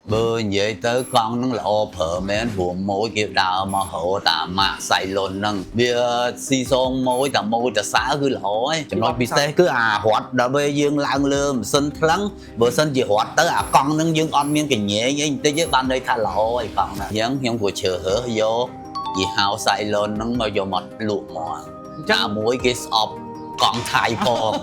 bữa vậy tới con nó là ô phở mến của mỗi kiểu đào mà hộ tà mạ xài lồn nâng bia si son mỗi tà môi tà xã cứ lỗi chẳng nói bị xe cứ hoạt đã bê dương lang lơm sân thắng bữa sân chỉ hoạt tới con nâng dương on miên cái nhẹ vậy tới với ban đây tha lỗi con nè giống giống của chờ hở vô vì hào xài lồn nâng mà vô mặt lụa mỏ mỗi cái sọp con thai phong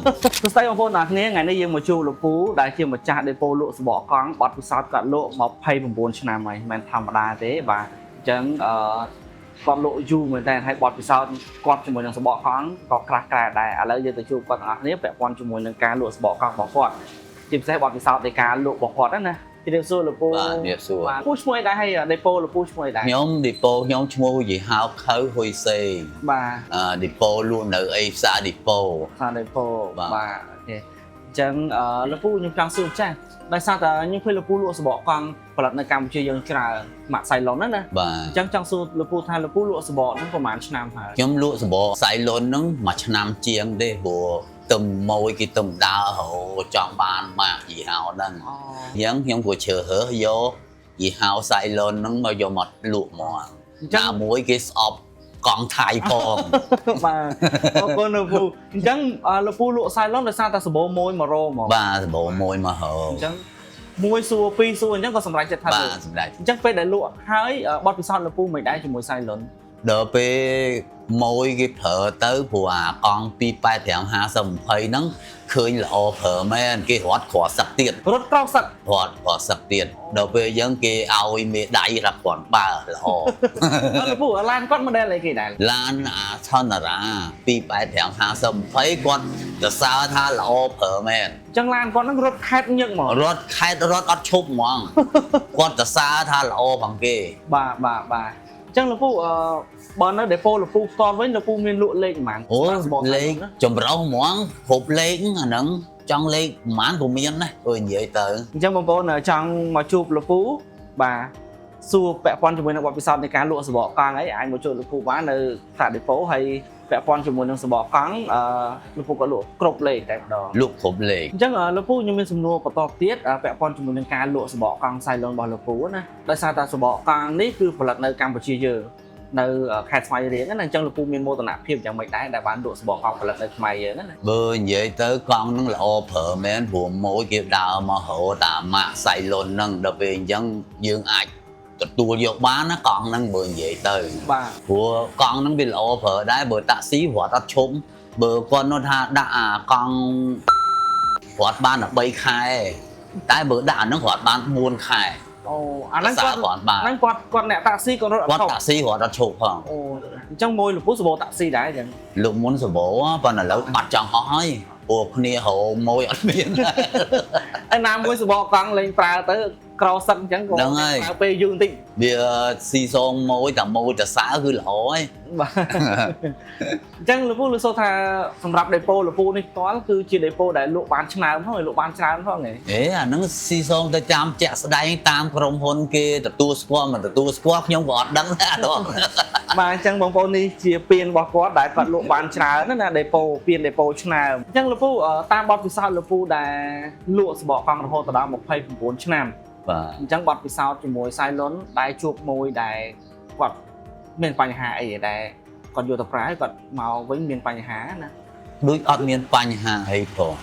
សួស្តីបងប្អូនទាំងគ្នាថ្ងៃនេះយើងមកជួបលោកពូដែលជាម្ចាស់ដេប៉ូលក់សបកកង់បត់ពិសោធន៍គាត់លក់29ឆ្នាំហើយមិនធម្មតាទេបាទអញ្ចឹងគាត់លក់យូរមែនតើហើយបត់ពិសោធន៍គាត់ជាមួយនឹងសបកកង់ក៏ក្រាស់ក្រែដែរឥឡូវយើងទៅជួបគាត់ទាំងអស់គ្នាពាក់ព័ន្ធជាមួយនឹងការលក់សបកកង់របស់គាត់ជាពិសេសបត់ពិសោធន៍នៃការលក់របស់គាត់ណាជំរាបសួរលោកពូបាទជំរាបសួរបាទពូឈ្មោះអីដែរហើយដេប៉ូលោកពូឈ្មោះអីដែរខ្ញុំដេប៉ូខ្ញុំឈ្មោះយីហៅខៅហ៊ុយសេបាទដេប៉ូលក់នៅអីផ្សារដេប៉ូផ្សារដេប៉ូបាទអូខេអញ្ចឹងលោកពូខ្ញុំចង់សួរចាស់ដោយសារតែខ្ញុំឃើញលោកពូលក់សបកកង់ផលិតនៅកម្ពុជាយើងច្រើនម៉ាក់សៃឡុនណាបាទអញ្ចឹងចង់សួរលោកពូថាលោកពូលក់សបកហ្នឹងប្រហែលឆ្នាំហើយខ្ញុំលក់សបកសៃឡុនហ្នឹងមួយឆ្នាំជាងទេព្រោះទំមួយគេទំដើរហៅចង់បានម៉ាក់យីហៅហ្នឹងអញ្ចឹងខ្ញុំក៏ជឿហឺយកយីហៅសៃឡុនហ្នឹងមកយកមកលក់មកអញ្ចឹងមួយគេស្អប់កង់ថៃផងបាទអរគុណលោកពូអញ្ចឹងលោកពូលក់សៃឡុនដោយសារតែសបោមួយ100ហ្មងបាទសបោមួយមកហៅអញ្ចឹងមួយសួរពីរសួរអញ្ចឹងក៏សម្រេចចិត្តថាបាទសម្រេចអញ្ចឹងពេលដែលលក់ហើយបត់ពិសោធន៍លោកពូមិនដែរជាមួយសៃឡុនដល់ពេលមួយគេប្រើទៅព្រោះកង់285 50 20ហ្នឹងឃើញល្អប្រើមែនគេរត់ក្រសឹកទៀតរត់ក្រសឹករត់ក្រសឹកទៀតដល់ពេលអញ្ចឹងគេឲ្យមេដៃរាប់គ្រាន់បើល្អលោកពូឡានគាត់ model អីគេដែរឡានឆនរា285 50 20គាត់ទៅសើថាល្អប្រើមែនអញ្ចឹងឡានគាត់ហ្នឹងរត់ខេតញឹកហ្មងរត់ខេតរត់អត់ឈប់ហ្មងគាត់ទៅសើថាល្អផងគេបាទអញ្ចឹងលោកពូបើនៅដេប៉ូលោកពូផ្ទាល់វិញលោកពូមានលក់លេខប៉ុន្មានអូលេខចម្រុះហ្មងគ្រប់លេខអាហ្នឹងចង់លេខប៉ុន្មានក៏មានដែរនិយាយទៅអញ្ចឹងបងប្អូនចង់មកជួបលោកពូបាទសួរពាក់ព័ន្ធជាមួយនឹងបទពិសោធន៍នៃការលក់សបកកង់អីអាចមកជួបលោកពូបាននៅផ្សារដេប៉ូហើយពាក់ព័ន្ធជាមួយនឹងសបកកង់លោកពូក៏លក់គ្រប់លេខតែម្ដងលក់គ្រប់លេខអញ្ចឹងលោកពូខ្ញុំមានសំណួរបន្តទៀតពាក់ព័ន្ធជាមួយនឹងការលក់សបកកង់សៃឡុនរបស់លោកពូណាដោយសារតែសបកកង់នេះគឺផលិតនៅកម្ពុជាយើងនៅខេត្តស្វាយរៀងណាអញ្ចឹងលោកពូមានមោទនភាពយ៉ាងម៉េចដែរដែលបានលក់សបកកង់ផលិតនៅខ្មែរយើងណាបើនិយាយទៅកង់ហ្នឹងល្អប្រើមែនព្រោះមួយគេដើរមកហៅតាម៉ាក់សៃឡុនហ្នឹងដល់ពេលអញ្ចឹងយើងអាចទទួលយកបានណាកង់ហ្នឹងបើនិយាយទៅបាទព្រោះកង់ហ្នឹងវាល្អប្រើដែរបើតាក់ស៊ីរត់អត់ឈប់បើគាត់នោះថាដាក់កង់រត់បាន3ខែតែបើដាក់អាហ្នឹងរត់បាន4ខែអូអាហ្នឹងគាត់អ្នកតាក់ស៊ីគាត់រត់អត់ឈប់គាត់តាក់ស៊ីរត់អត់ឈប់ផងអូអញ្ចឹងមួយលោកពូសបោតាក់ស៊ីដែរអញ្ចឹងលោកមុនសបោប៉ុន្តែឥឡូវបាត់ចង់ហោះហើយព្រោះគ្នារោមួយអត់មានឯណាមួយសបកកង់លេងប្រើទៅក្រសឹកអញ្ចឹងក៏ប្រើពេលយូរបន្តិចវាស៊ីសងមួយតែមួយតែសើគឺល្អហើយបាទអញ្ចឹងលោកពូលោកសូថាសម្រាប់ដេប៉ូលោកពូនេះផ្ទាល់គឺជាដេប៉ូដែលលក់បានឆ្នើមផងលក់បានច្រើនផងហ៎អាហ្នឹងស៊ីសងទៅចាំជាក់ស្ដែងតាមក្រុមហ៊ុនគេទទួលស្គាល់មិនទទួលស្គាល់ខ្ញុំក៏អត់ដឹងដែរដល់បាទអញ្ចឹងបងប្អូននេះជាពៀនរបស់គាត់ដែលគាត់លក់បានច្រើនណាដេប៉ូពៀនដេប៉ូឆ្នើមអញ្ចឹងលោកពូតាមបទពិសោធន៍លោកពូដែលលក់សបកកង់រហូតដល់29ឆ្នាំបាទអញ្ចឹងបទពិសោធន៍ជាមួយសៃឡុនដែលជួបមួយដែលគាត់មានបញ្ហាអីដែលគាត់យកទៅប្រើគាត់មកវិញមានបញ្ហាណាដូចអត់មានបញ្ហាអីផង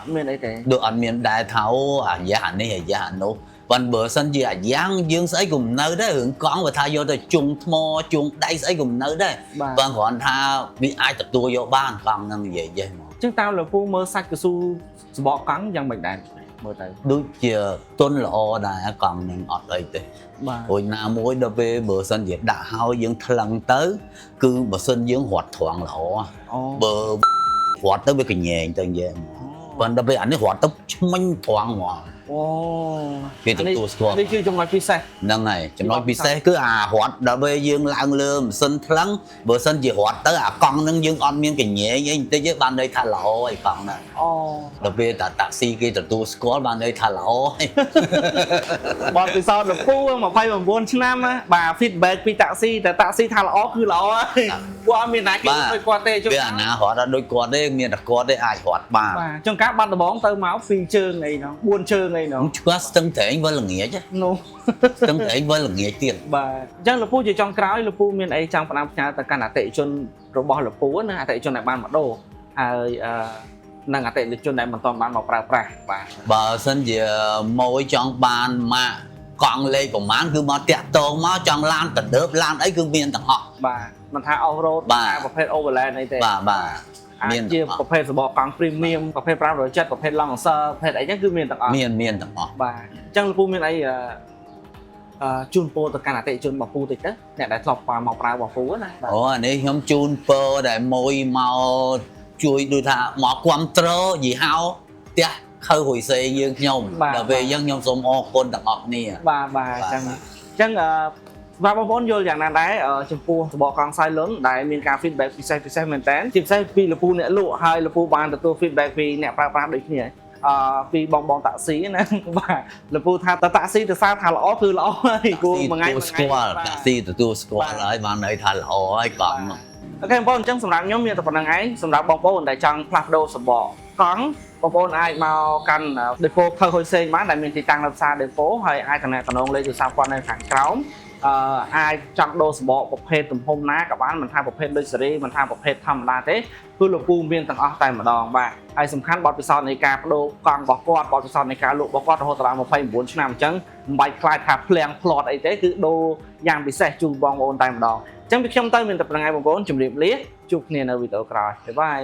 អត់មានអីទេដូចអត់មានដែរថាអាយ៉ានេះអាយ៉ានោះប៉ុន្តែបើសិនជាអាយ៉ាងយើងស្អីក៏មិននៅដែររឿងកង់បើថាយកទៅជុំថ្មជុំដៃស្អីក៏មិននៅដែរបើគ្រាន់ថាវាអាចទទួលយកបានកង់ហ្នឹងនិយាយចេះហ្មងអញ្ចឹងតាមលោកពូមើលសាច់កស៊ូសបកកង់យ៉ាងម៉េចដែរមើលទៅដូចជាទុនល្អដែរកង់នឹងអត់អីទេបាទរួចណាមួយដល់ពេលបើសិនជាដាក់ហើយយើងថ្លឹងទៅគឺបើសិនយើងរត់ត្រង់ល្អបើរត់ទៅវាកញែងទៅនិយាយប៉ុន្តែពេលអានេះរត់ទៅឆ្មិញត្រង់ហ្មងអូគេទទួលស្គាល់នេះគឺចំណុចពិសេសហ្នឹងហើយចំណុចពិសេសគឺរត់ដល់ពេលយើងឡើងលើម៉ាស៊ីនថ្លឹងបើសិនជារត់ទៅកង់ហ្នឹងយើងអត់មានកញែងអីបន្តិចទេបានន័យថាល្អហើយកង់ហ្នឹងអូដល់ពេលតាក់ស៊ីគេទទួលស្គាល់បានន័យថាល្អហើយបទពិសោធន៍លោកពូ29ឆ្នាំបាទ feedback ពីតាក់ស៊ីតែតាក់ស៊ីថាល្អគឺល្អហើយ qua miền này cái hơi qua tê cho biết là họ đã đôi quạt đấy miền đặc quạt đấy ai quạt ba trong các bạn bóng tới máu phi chơi này nó buôn chơi này nó chưa tân thể anh với là nghĩa chứ no tân thể anh với là nghĩa tiền bà chẳng là phu chỉ trong cái là phu miền ấy trong phần nhà tất cả là tệ chôn rồi bỏ là phu nữa tệ chôn lại ban mặt đồ năng tệ lịch chôn lại mình toàn ban màu pra bà sân gì môi trong ban mà còn lấy của mán cứ mà tẹt tô mà trong lan tận đớp lan ấy cứ miền tận họ bà mình thay off-road bàประเภท overland này tệ bà miền ជាប្រភេទសបកកង់ premium ប្រភេទ570ប្រភេទ Lancer ប្រភេទអីចឹងគឺមានទាំងអស់មានទាំងអស់បាទអញ្ចឹងលោកពូមានអីជូនពរទៅកាន់អតិថិជនរបស់ពូតិចទៅអ្នកដែលធ្លាប់មកប្រើរបស់ពូណាអូអានេះខ្ញុំជូនពរដែលមួយមកជួយដូចថាមកគ្រប់គ្រងយីហោផ្ទះខើហ៊ុយសេយើងខ្ញុំដល់ពេលអញ្ចឹងខ្ញុំសូមអរគុណទាំងអស់គ្នាបាទអញ្ចឹងបាទបងប្អូនយល់យ៉ាងណាដែរចំពោះសបកកង់ Silent ដែលមានការ feedback ពិសេសមែនតើជាពិសេសពីលពូអ្នកលក់ហើយលពូបានទទួល feedback ពីអ្នកប្រើប្រាស់ដូចគ្នាពីបងតាក់ស៊ីណាបាទលពូថាតាក់ស៊ីទៅសារថាល្អគឺល្អហើយគួរមួយថ្ងៃស្គាល់តាក់ស៊ីទទួលស្គាល់ហើយបានន័យថាល្អហើយកង់អូខេបងប្អូនអញ្ចឹងសម្រាប់ខ្ញុំមានតែប៉ុណ្្នឹងឯងសម្រាប់បងប្អូនដែលចង់ផ្លាស់ប្ដូរសបកកង់បងប្អូនអាចមកកាន់ Depo ខើហ៊ុយសេងបានដែលមានទីតាំងនៅផ្សារ Depo ហើយអាចតំណែងលេខទូរស័ព្ទគាត់នៅខាងក្រោមអាចចង់ដូរសបកប្រភេទទំហំណាក៏បានមិនថាប្រភេទដូចសេរីមិនថាប្រភេទធម្មតាទេគឺលោកពូមានទាំងអស់តែម្ដងបាទហើយសំខាន់បទពិសោធន៍នៃការបដូរកង់របស់គាត់បទពិសោធន៍នៃការលក់របស់គាត់រហូតដល់29ឆ្នាំអញ្ចឹងមិនបាច់ខ្លាចថាភ្លៀងផ្្លាត់អីទេគឺដូរយ៉ាងពិសេសជូនបងប្អូនតែម្ដងអញ្ចឹងពីខ្ញុំទៅមានតែប៉ុណ្្នឹងឯងបងប្អូនជម្រាបលាជួបគ្នានៅវីដេអូក្រោយបាយបាយ